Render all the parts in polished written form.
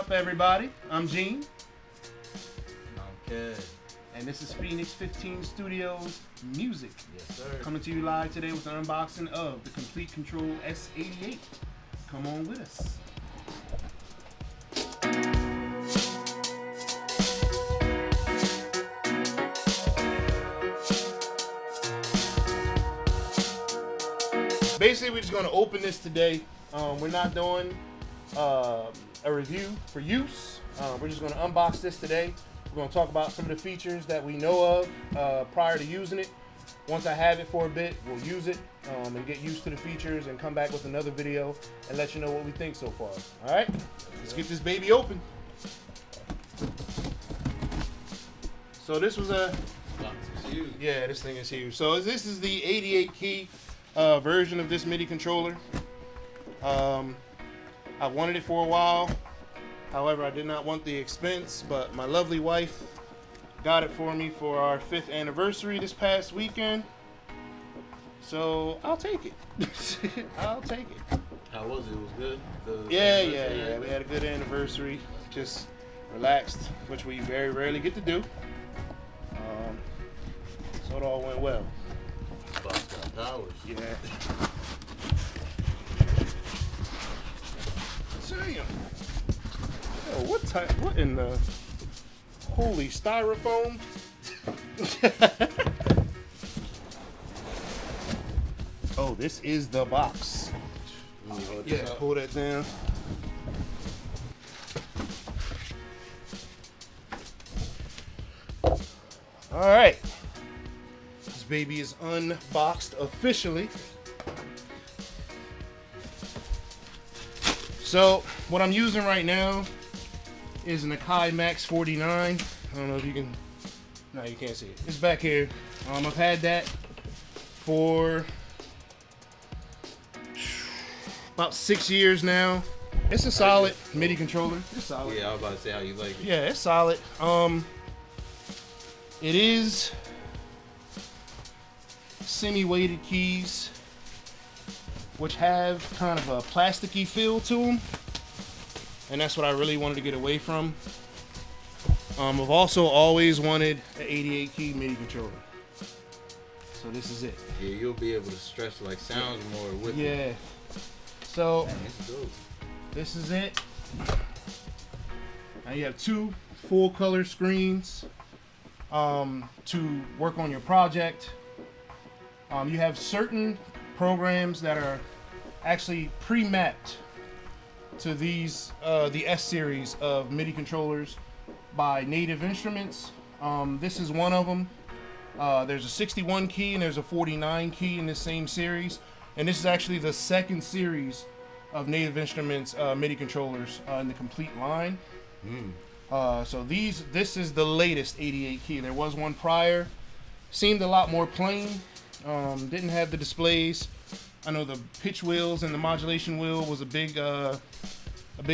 up, everybody? I'm Gene. I'm Ked. And this is Phoenix 15 Studios Music. Yes, sir. Coming to you live today with an unboxing of the Komplete Kontrol S88. Come on with us. Basically, we're just going to open this today. We're not doing a review for use. We're just going to unbox this today. We're going to talk about some of the features that we know of prior to using it. Once I have it for a bit, we'll use it and get used to the features and come back with another video and let you know what we think so far. All right, let's get this baby open. So this was a... Yeah, this thing is huge. So this is the 88 key version of this MIDI controller. I wanted it for a while. However, I did not want the expense, but my lovely wife got it for me for our 5th anniversary this past weekend. So I'll take it. I'll take it. How was it? It was good? Yeah. We had a good anniversary. Just relaxed, which we very rarely get to do. So it all went well. Powers. Yeah. Damn. Oh, what in the holy styrofoam? Oh, this is the box. Yeah, hold that down. All right. This baby is unboxed officially. So what I'm using right now is an Akai Max 49. I don't know if you can, no, you can't see it. It's back here. I've had that for about 6 years now. It's a solid MIDI controller. It's solid. Yeah, I was about to say how you like it. Yeah, it's solid. It is semi-weighted keys, which have kind of a plasticky feel to them, and that's what I really wanted to get away from. I've also always wanted an 88 key MIDI controller, so this is it. Yeah, you'll be able to stretch like sounds more with it. Yeah. So Man, it's dope. This is it. Now you have 2 full color screens to work on your project. You have certain programs that are actually pre-mapped to these the S series of MIDI controllers by Native Instruments. This is one of them. There's a 61 key and there's a 49 key in this same series, and this is actually the 2nd series of Native Instruments MIDI controllers in the Komplete line. So this is the latest 88 key. There was one prior, seemed a lot more plain, didn't have the displays. I know the pitch wheels and the modulation wheel was a big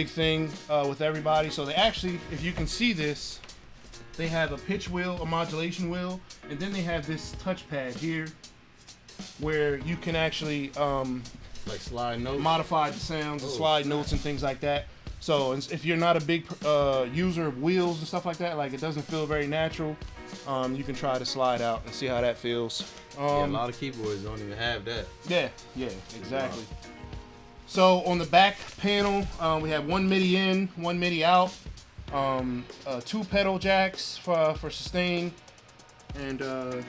thing with everybody. So they actually, if you can see this, they have a pitch wheel, a modulation wheel, and then they have this touchpad here where you can actually like slide notes, modify the sounds, and slide notes and things like that. So if you're not a big user of wheels and stuff like that, like it doesn't feel very natural, you can try to slide out and see how that feels. Yeah, a lot of keyboards don't even have that. Yeah, exactly. Wow. So on the back panel, we have 1 MIDI in, 1 MIDI out, 2 pedal jacks for sustain, and it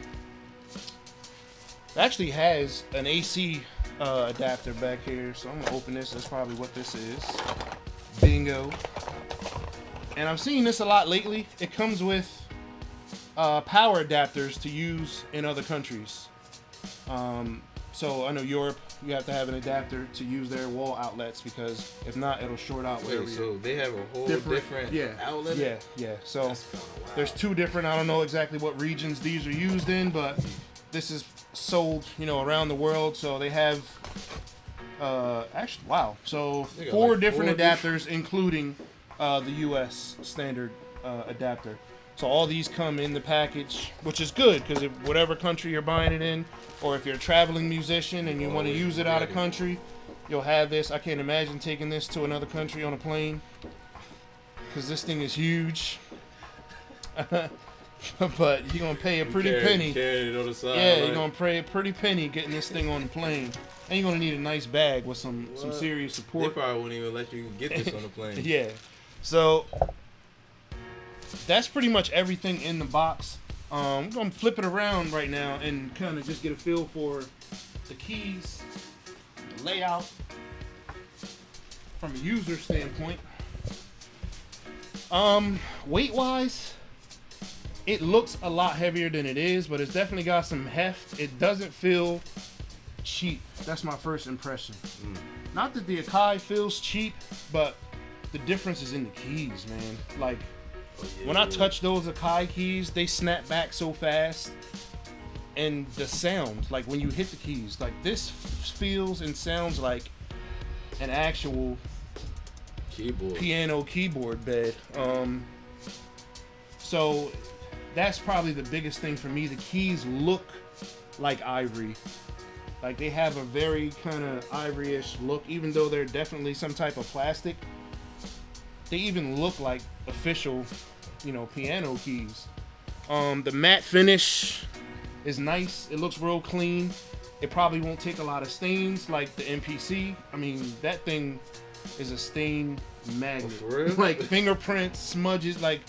actually has an AC adapter back here. So I'm gonna open this. That's probably what this is. Bingo. And I've seen this a lot lately. It comes with power adapters to use in other countries. So I know Europe, you have to have an adapter to use their wall outlets, because if not, it'll short out. Wait, so they have a whole different outlet? Yeah. So there's 2 different, I don't know exactly what regions these are used in, but this is sold, around the world. So they have, actually, wow. So 4 different adapters, including the US standard adapter. So all these come in the package, which is good, because if whatever country you're buying it in, or if you're a traveling musician and you want to use it out of country, you'll have this. I can't imagine taking this to another country on a plane. because this thing is huge. But you're gonna pay a pretty penny. Carry it on the side, yeah, you're gonna pay a pretty penny getting this thing on the plane. And you're gonna need a nice bag with some serious support. They probably wouldn't even let you get this on the plane. Yeah. So that's pretty much everything in the box. I'm gonna flip it around right now and kind of just get a feel for the keys, the layout from a user standpoint. Weight wise, it looks a lot heavier than it is, but it's definitely got some heft. It doesn't feel cheap. That's my first impression. Not that the Akai feels cheap, but the difference is in the keys, man. Like, when I touch those Akai keys, they snap back so fast. And the sound, like when you hit the keys, like this feels and sounds like an actual piano keyboard bed. So that's probably the biggest thing for me. The keys look like ivory. Like they have a very kind of ivory-ish look, even though they're definitely some type of plastic. They even look like official, you know, piano keys. The matte finish is nice. It looks real clean. It probably won't take a lot of stains like the MPC. I mean, that thing is a stain magnet. Oh, for real? Like fingerprints, smudges, like,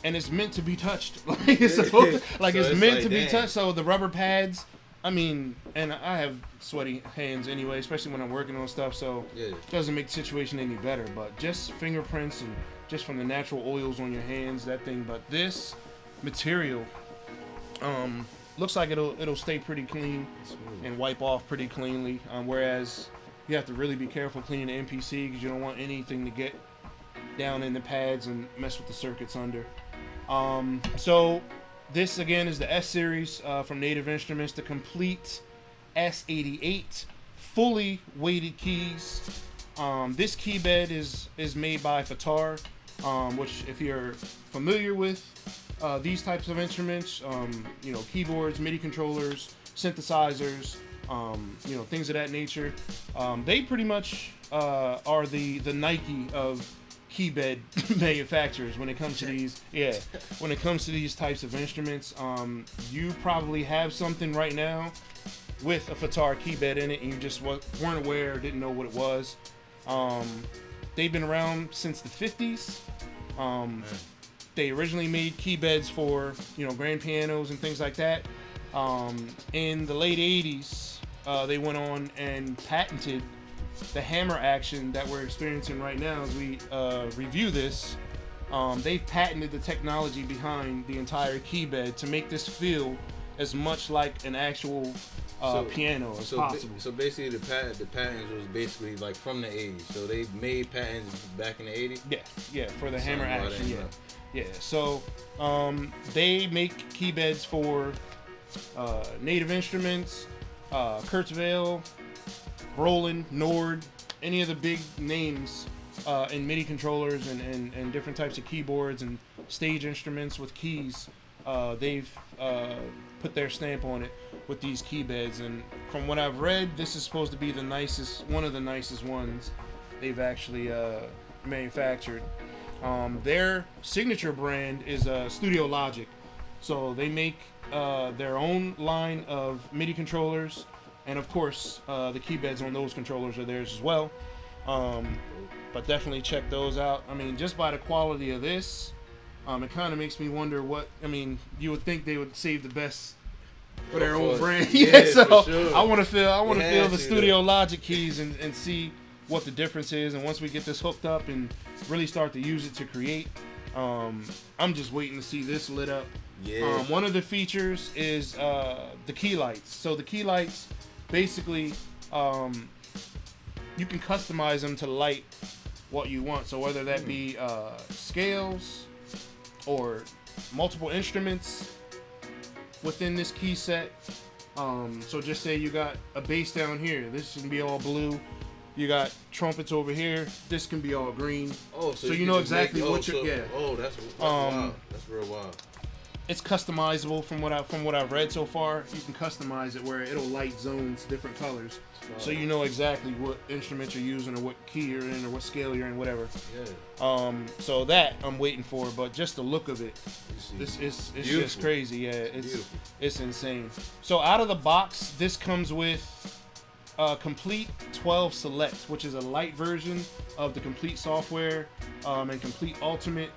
and it's meant to be touched. Like it's supposed to, like, so it's meant to be touched. So the rubber pads, I mean, and I have sweaty hands anyway, especially when I'm working on stuff, so it doesn't make the situation any better. But just fingerprints and just from the natural oils on your hands, that thing. But this material looks like it'll stay pretty clean and wipe off pretty cleanly. Whereas you have to really be careful cleaning the MPC because you don't want anything to get down in the pads and mess with the circuits under. So this again is the S series from Native Instruments, the Komplete S88 fully weighted keys. This key bed is made by Fatar, which if you're familiar with these types of instruments, you know, keyboards, MIDI controllers, synthesizers, you know, things of that nature, they pretty much are the Nike of key bed manufacturers when it comes to these. Yeah, when it comes to these types of instruments, you probably have something right now with a Fatar key bed in it, and you just weren't aware, didn't know what it was. They've been around since the 50s. They originally made key beds for, you know, grand pianos and things like that. In the late 80s, they went on and patented the hammer action that we're experiencing right now as we review this. They've patented the technology behind the entire key bed to make this feel as much like an actual piano as possible. So basically the patents was basically like from the 80s. So they made patents back in the 80s? Yeah, for the hammer action, yeah. So they make key beds for Native Instruments, Kurzweil, Roland, Nord, any of the big names in MIDI controllers and different types of keyboards and stage instruments with keys. They've put their stamp on it with these key beds, and from what I've read, this is supposed to be the nicest, one of the nicest ones they've actually manufactured. Their signature brand is Studio Logic, so they make their own line of MIDI controllers, and of course the key beds on those controllers are theirs as well. But definitely check those out. I mean, just by the quality of this, it kind of makes me wonder what, I mean, you would think they would save the best for their own brand. So sure. I want to feel the Studio Logic keys and see what the difference is. And once we get this hooked up and really start to use it to create, I'm just waiting to see this lit up. One of the features is the key lights. So the key lights, basically, you can customize them to light what you want. So whether that be scales or multiple instruments within this key set. So just say you got a bass down here, this can be all blue. You got trumpets over here, this can be all green. Oh, so you know exactly what you're. Oh, that's wild. That's real wild. it's customizable from what I've read so far. You can customize it where it'll light zones different colors, so you know exactly what instrument you're using or what key you're in or what scale you're in, whatever. Yeah. So that I'm waiting for, but just the look of it, it's just crazy. Yeah, it's insane. So out of the box, this comes with Komplete 12 Select, which is a light version of the Komplete software, and Komplete Ultimate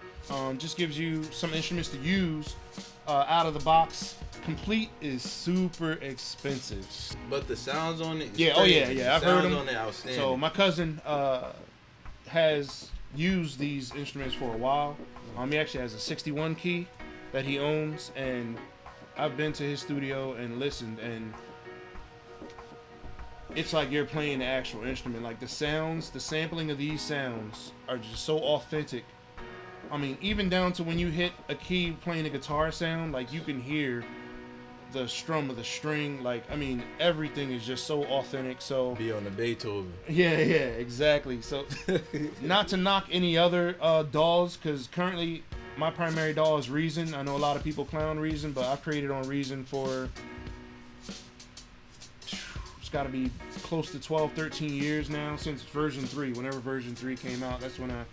just gives you some instruments to use out of the box. Komplete is super expensive, but the sounds on it, yeah, crazy. Yeah, I've heard them. On it, outstanding. So my cousin has used these instruments for a while. He actually has a 61 key that he owns, and I've been to his studio and listened, and it's like you're playing the actual instrument. Like the sounds, the sampling of these sounds are just so authentic. I mean, even down to when you hit a key playing a guitar sound, like you can hear the strum of the string. Like, I mean, everything is just so authentic. So be on the Beethoven. Yeah, exactly. So not to knock any other DAWs, because currently my primary DAW is Reason. I know a lot of people clown Reason, but I've created on Reason for, it's got to be close to 12, 13 years now, since version 3. Whenever version 3 came out, that's when I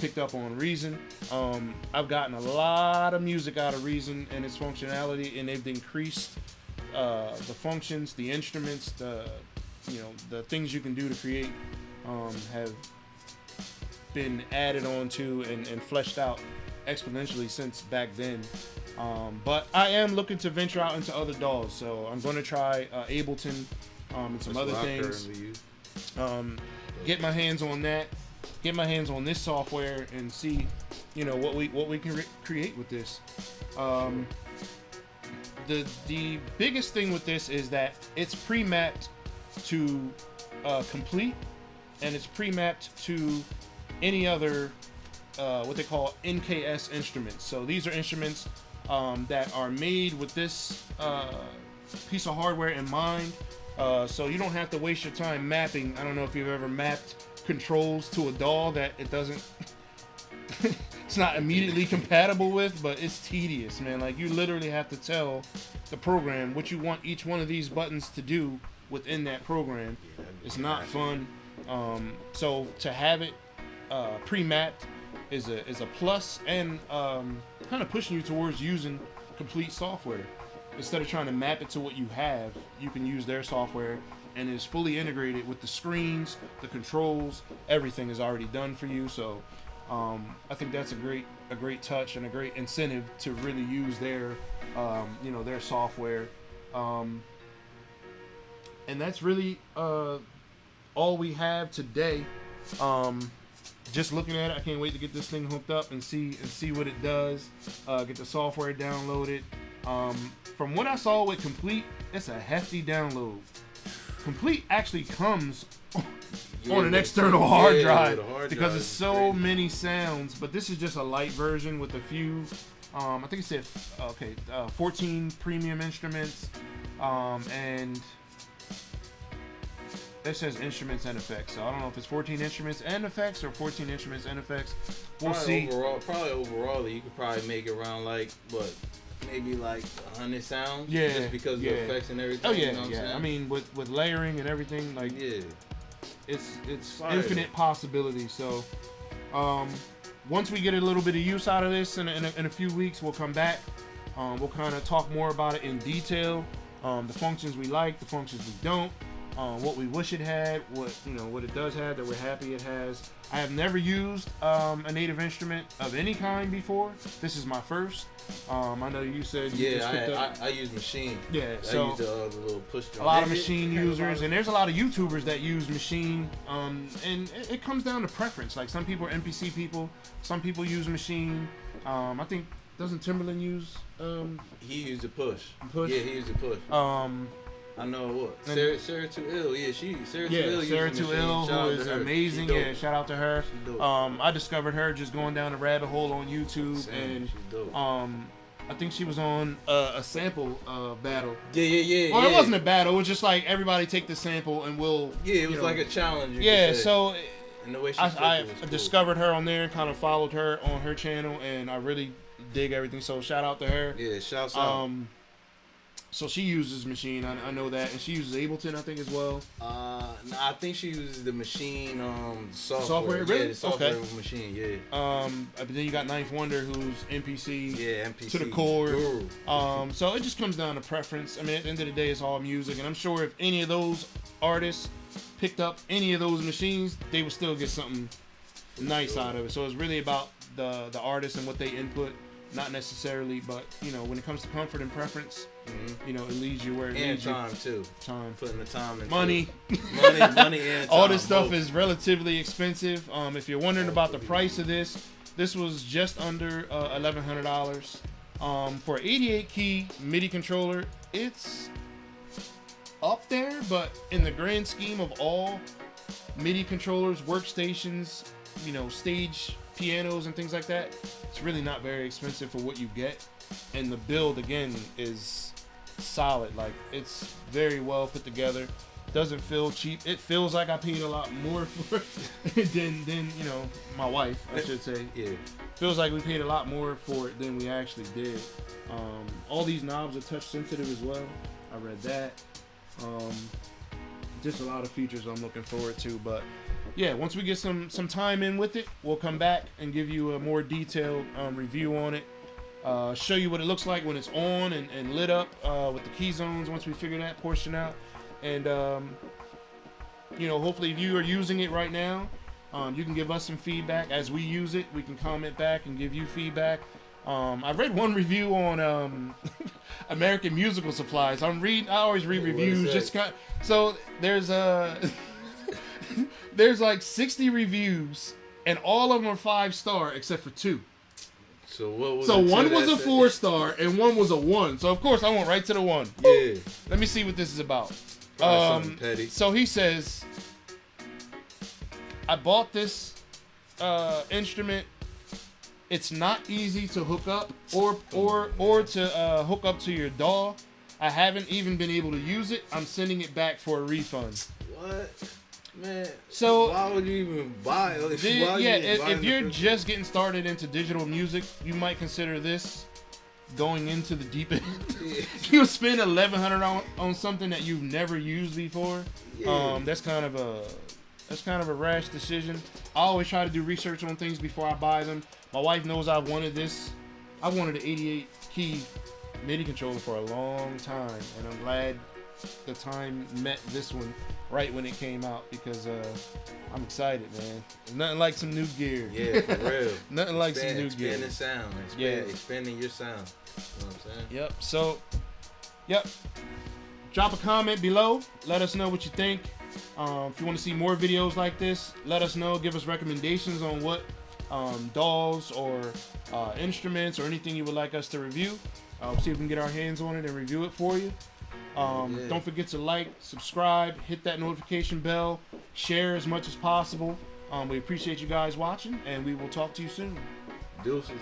picked up on Reason. I've gotten a lot of music out of Reason and its functionality, and they've increased the functions, the instruments, the things you can do to create have been added on to and fleshed out exponentially since back then. But I am looking to venture out into other DAWs, so I'm going to try Ableton and some other things. Get my hands on that. Get my hands on this software and see, what we can create with this. The biggest thing with this is that it's pre-mapped to Komplete, and it's pre-mapped to any other what they call NKS instruments. So these are instruments that are made with this piece of hardware in mind. So you don't have to waste your time mapping. I don't know if you've ever mapped controls to a DAW that it doesn't it's not immediately compatible with, but it's tedious, man. Like, you literally have to tell the program what you want each one of these buttons to do within that program. It's not fun. So to have it pre-mapped is a plus, and kind of pushing you towards using Komplete software. Instead of trying to map it to what you have, you can use their software, and it's fully integrated with the screens, the controls, everything is already done for you. So I think that's a great touch and a great incentive to really use their their software. And that's really all we have today. Just looking at it, I can't wait to get this thing hooked up and see what it does. Get the software downloaded. From what I saw with Komplete, it's a hefty download. Komplete actually comes on an external hard drive because it's so many sounds. But this is just a light version with a few, I think it said 14 premium instruments, and it says instruments and effects. So I don't know if it's 14 instruments and effects or 14 instruments and effects. We'll see. Probably overall, you could probably make it around maybe 100 sounds. Yeah, just because of the effects and everything. Oh yeah, you know what I'm saying? I mean, with layering and everything, it's fire. Infinite possibilities. So once we get a little bit of use out of this in a few weeks, we'll come back. We'll kind of talk more about it in detail. The functions we like, the functions we don't. What we wish it had, what it does have that we're happy it has. I have never used a native instrument of any kind before. This is my first. I know you said you just picked up. I use Machine. Yeah, I so use the little push drum. a lot of Machine users, and there's a lot of YouTubers that use Machine, and it comes down to preference. Like, some people are MPC people, some people use Machine. I think, doesn't Timberland use? He used the push. Push? Yeah, he used the push. I know what. Sarah Too Ill. Yeah, Sarah Too Ill, who is amazing. Yeah, shout out to her. She's dope. I discovered her just going down a rabbit hole on YouTube, and she's dope. I think she was on a sample battle. Yeah. Well, it wasn't a battle. It was just like, everybody take the sample and we'll. Yeah, it was like a challenge. Yeah, so And the way she I cool. discovered her on there and kind of followed her on her channel, and I really dig everything. So shout out to her. Yeah, shouts out. So she uses machine. I know that, and she uses Ableton, I think, as well. No, I think she uses the machine Software, really? Yeah, the software machine. Yeah. But then you got Ninth Wonder, who's MPC. Yeah, MPC to the core. Guru. So it just comes down to preference. I mean, at the end of the day, it's all music, and I'm sure if any of those artists picked up any of those machines, they would still get something nice out of it. So it's really about the artist and what they input, not necessarily, but you know, when it comes to comfort and preference, you know, it leads you where it leads you. And time too. Time. Putting the time into money. money and time. All this stuff is relatively expensive. If you're wondering about the price of this was just under $1,100. For an 88 key MIDI controller, it's up there, but in the grand scheme of all MIDI controllers, workstations, you know, stage pianos and things like that, it's really not very expensive for what you get. And the build, again, is solid. Like, it's very well put together. Doesn't feel cheap. It feels like I paid a lot more for it than you know, my wife, I should say. Yeah. Feels like we paid a lot more for it than we actually did. All these knobs are touch sensitive as well. I read that. Just a lot of features I'm looking forward to. But yeah, once we get some time in with it, we'll come back and give you a more detailed review on it. Show you what it looks like when it's on and lit up with the key zones once we figure that portion out. And you know, hopefully if you are using it right now, you can give us some feedback as we use it. We can comment back and give you feedback. I read one review on American Musical Supplies. I always read reviews. So there's there's like 60 reviews, and all of them are 5-star except for 2. So what was? So one was a 4-star and one was a 1. So of course I went right to the 1. Yeah. Let me see what this is about. Something petty. So he says, I bought this instrument. It's not easy to hook up or to hook up to your DAW. I haven't even been able to use it. I'm sending it back for a refund. What? Man, so why would you even buy it? If you're just getting started into digital music, you might consider this going into the deep end. Yeah. You spend $1,100 on something that you've never used before. Yeah. That's kind of a rash decision. I always try to do research on things before I buy them. My wife knows I've wanted this. I wanted an 88 key MIDI controller for a long time, and I'm glad the time met this one right when it came out, because I'm excited, man. Nothing like some new gear. Yeah, for real. Nothing like some new gear. Expanding sound. Expanding your sound. You know what I'm saying? Yep. So, yep. Drop a comment below. Let us know what you think. If you want to see more videos like this, let us know. Give us recommendations on what DAWs or instruments or anything you would like us to review. See if we can get our hands on it and review it for you. Don't forget to like, subscribe, hit that notification bell, share as much as possible. We appreciate you guys watching, and we will talk to you soon. Deuces.